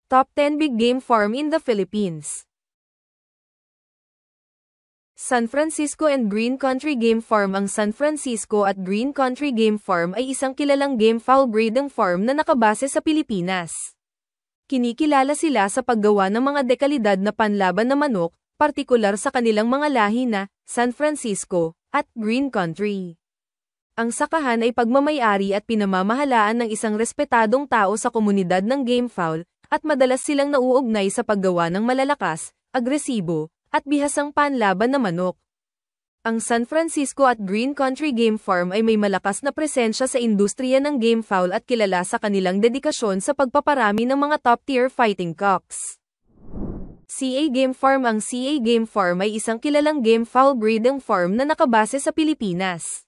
Top 10 Big Game Farm in the Philippines. San Francisco and Green Country Game Farm. Ang San Francisco at Green Country Game Farm ay isang kilalang game fowl breeding farm na nakabase sa Pilipinas. Kinikilala sila sa paggawa ng mga dekalidad na panlaban na manok, partikular sa kanilang mga lahi na San Francisco at Green Country. Ang sakahan ay pagmamay-ari at pinamamahalaan ng isang respetadong tao sa komunidad ng game fowl, at madalas silang nauugnay sa paggawa ng malalakas, agresibo, at bihasang panlaban na manok. Ang San Francisco at Green Country Game Farm ay may malakas na presensya sa industriya ng game fowl at kilala sa kanilang dedikasyon sa pagpaparami ng mga top-tier fighting cocks. CA Game Farm. Ang CA Game Farm ay isang kilalang game fowl breeding farm na nakabase sa Pilipinas.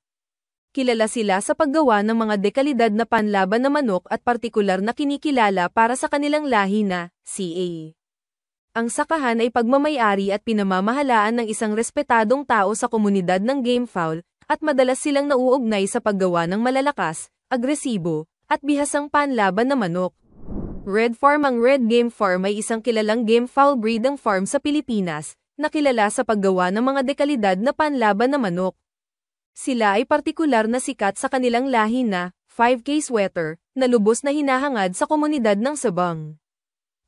Kilala sila sa paggawa ng mga dekalidad na panlaban na manok at partikular na kinikilala para sa kanilang lahi na CA. Ang sakahan ay pagmamay-ari at pinamamahalaan ng isang respetadong tao sa komunidad ng game fowl, at madalas silang nauugnay sa paggawa ng malalakas, agresibo, at bihasang panlaban na manok. Red Farm. Ang Red Game Farm ay isang kilalang game fowl breeding farm sa Pilipinas, na kilala sa paggawa ng mga dekalidad na panlaban na manok. Sila ay partikular na sikat sa kanilang lahi na 5K sweater, na lubos na hinahangad sa komunidad ng Sabang.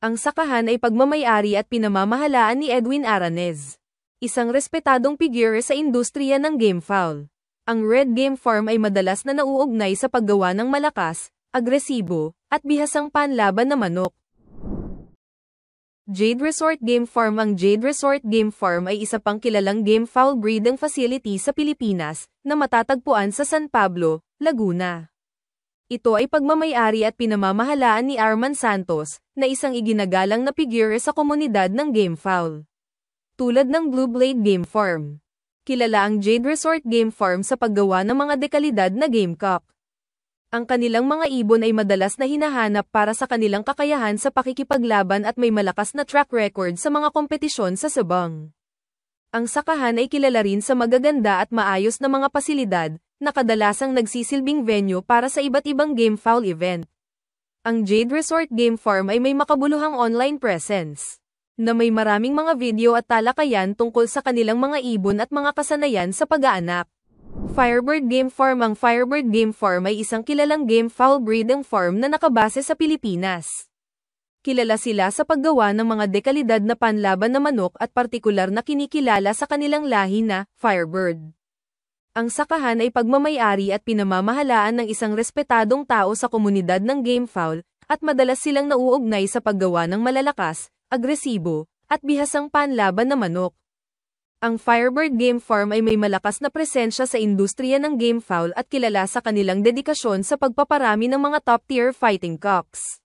Ang sakahan ay pagmamay-ari at pinamamahalaan ni Edwin Aranez, isang respetadong figure sa industriya ng game fowl. Ang Red Game Farm ay madalas na nauugnay sa paggawa ng malakas, agresibo, at bihasang panlaban na manok. Jade Resort Game Farm. Ang Jade Resort Game Farm ay isa pang kilalang game fowl breeding facility sa Pilipinas, na matatagpuan sa San Pablo, Laguna. Ito ay pagmamay-ari at pinamamahalaan ni Arman Santos, na isang iginagalang na figure sa komunidad ng game fowl. Tulad ng Blue Blade Game Farm, kilala ang Jade Resort Game Farm sa paggawa ng mga dekalidad na gamecock. Ang kanilang mga ibon ay madalas na hinahanap para sa kanilang kakayahan sa pakikipaglaban at may malakas na track record sa mga kompetisyon sa Sabang. Ang sakahan ay kilala rin sa magaganda at maayos na mga pasilidad, na kadalasang nagsisilbing venue para sa iba't ibang game fowl event. Ang Jade Resort Game Farm ay may makabuluhang online presence, na may maraming mga video at talakayan tungkol sa kanilang mga ibon at mga kasanayan sa pag-aanak. Firebird Game Farm. Ang Firebird Game Farm ay isang kilalang game fowl breeding farm na nakabase sa Pilipinas. Kilala sila sa paggawa ng mga dekalidad na panlaban na manok at partikular na kinikilala sa kanilang lahi na Firebird. Ang sakahan ay pagmamay-ari at pinamamahalaan ng isang respetadong tao sa komunidad ng game fowl, at madalas silang nauugnay sa paggawa ng malalakas, agresibo, at bihasang panlaban na manok. Ang Firebird Game Farm ay may malakas na presensya sa industriya ng game fowl at kilala sa kanilang dedikasyon sa pagpaparami ng mga top-tier fighting cocks.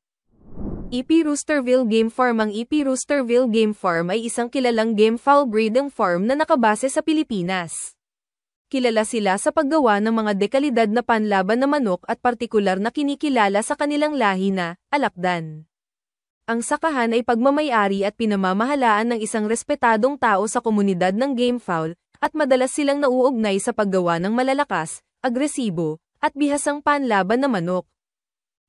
EP Roosterville Game Farm. Ang EP Roosterville Game Farm ay isang kilalang game fowl breeding farm na nakabase sa Pilipinas. Kilala sila sa paggawa ng mga dekalidad na panlaban na manok at partikular na kinikilala sa kanilang lahi na alakdan. Ang sakahan ay pagmamay-ari at pinamamahalaan ng isang respetadong tao sa komunidad ng game fowl, at madalas silang nauugnay sa paggawa ng malalakas, agresibo, at bihasang panlaban na manok.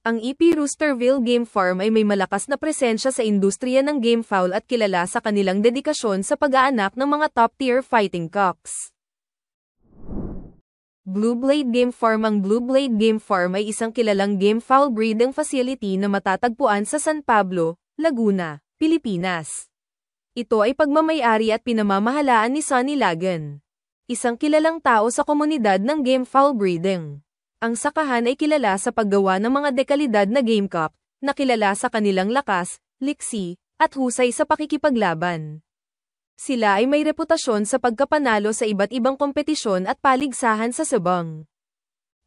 Ang EP Roosterville Game Farm ay may malakas na presensya sa industriya ng game fowl at kilala sa kanilang dedikasyon sa pag-aanak ng mga top-tier fighting cocks. Blue Blade Game Farm. Ang Blue Blade Game Farm ay isang kilalang game fowl breeding facility na matatagpuan sa San Pablo, Laguna, Pilipinas. Ito ay pagmamay-ari at pinamamahalaan ni Sonny Lagan, isang kilalang tao sa komunidad ng game fowl breeding. Ang sakahan ay kilala sa paggawa ng mga dekalidad na gamecock, na kilala sa kanilang lakas, liksi, at husay sa pakikipaglaban. Sila ay may reputasyon sa pagkapanalo sa iba't ibang kompetisyon at paligsahan sa Sabang.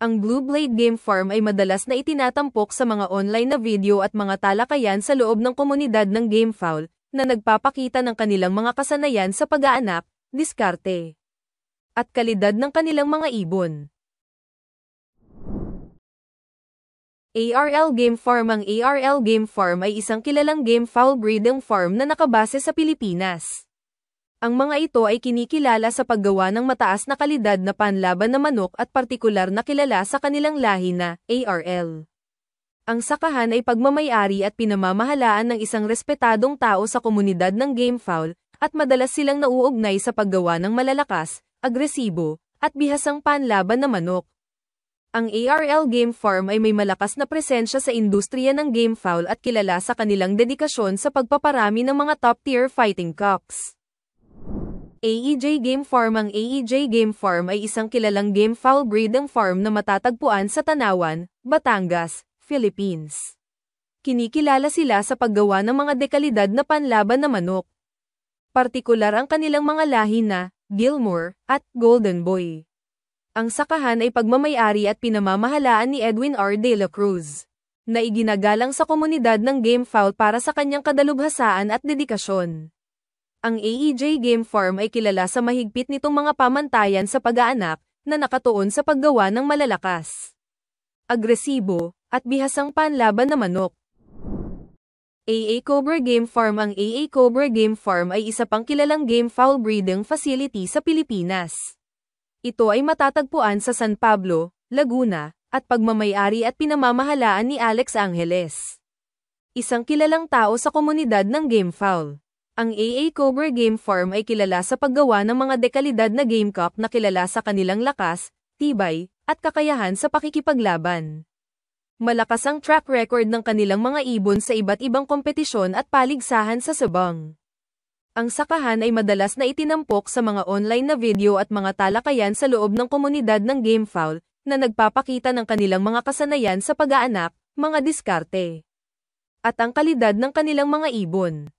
Ang Blue Blade Game Farm ay madalas na itinatampok sa mga online na video at mga talakayan sa loob ng komunidad ng game fowl, na nagpapakita ng kanilang mga kasanayan sa pag-aanak, diskarte, at kalidad ng kanilang mga ibon. ARL Game Farm. Ang ARL Game Farm ay isang kilalang game fowl breeding farm na nakabase sa Pilipinas. Ang mga ito ay kinikilala sa paggawa ng mataas na kalidad na panlaban na manok at partikular na kilala sa kanilang lahi na ARL. Ang sakahan ay pagmamay-ari at pinamamahalaan ng isang respetadong tao sa komunidad ng GameFowl, at madalas silang nauugnay sa paggawa ng malalakas, agresibo, at bihasang panlaban na manok. Ang ARL Game Farm ay may malakas na presensya sa industriya ng GameFowl at kilala sa kanilang dedikasyon sa pagpaparami ng mga top-tier fighting cocks. AEJ Game Farm. Ang AEJ Game Farm ay isang kilalang gamefowl breeding farm na matatagpuan sa Tanawan, Batangas, Philippines. Kinikilala sila sa paggawa ng mga dekalidad na panlaban na manok. Partikular ang kanilang mga lahi na Gilmore at Golden Boy. Ang sakahan ay pagmamay-ari at pinamamahalaan ni Edwin R. De La Cruz, na iginagalang sa komunidad ng gamefowl para sa kanyang kadalubhasaan at dedikasyon. Ang AEJ Game Farm ay kilala sa mahigpit nitong mga pamantayan sa pag-aanak, na nakatuon sa paggawa ng malalakas, agresibo, at bihasang panlaban na manok. AA Cobra Game Farm. Ang AA Cobra Game Farm ay isa pang kilalang gamefowl breeding facility sa Pilipinas. Ito ay matatagpuan sa San Pablo, Laguna, at pagmamay-ari at pinamamahalaan ni Alex Angeles, isang kilalang tao sa komunidad ng gamefowl. Ang AA Cobra Game Farm ay kilala sa paggawa ng mga dekalidad na gamecock na kilala sa kanilang lakas, tibay, at kakayahan sa pakikipaglaban. Malakas ang track record ng kanilang mga ibon sa iba't ibang kompetisyon at paligsahan sa sabang. Ang sakahan ay madalas na itinampok sa mga online na video at mga talakayan sa loob ng komunidad ng gamefowl, na nagpapakita ng kanilang mga kasanayan sa pag-aanak, mga diskarte, at ang kalidad ng kanilang mga ibon.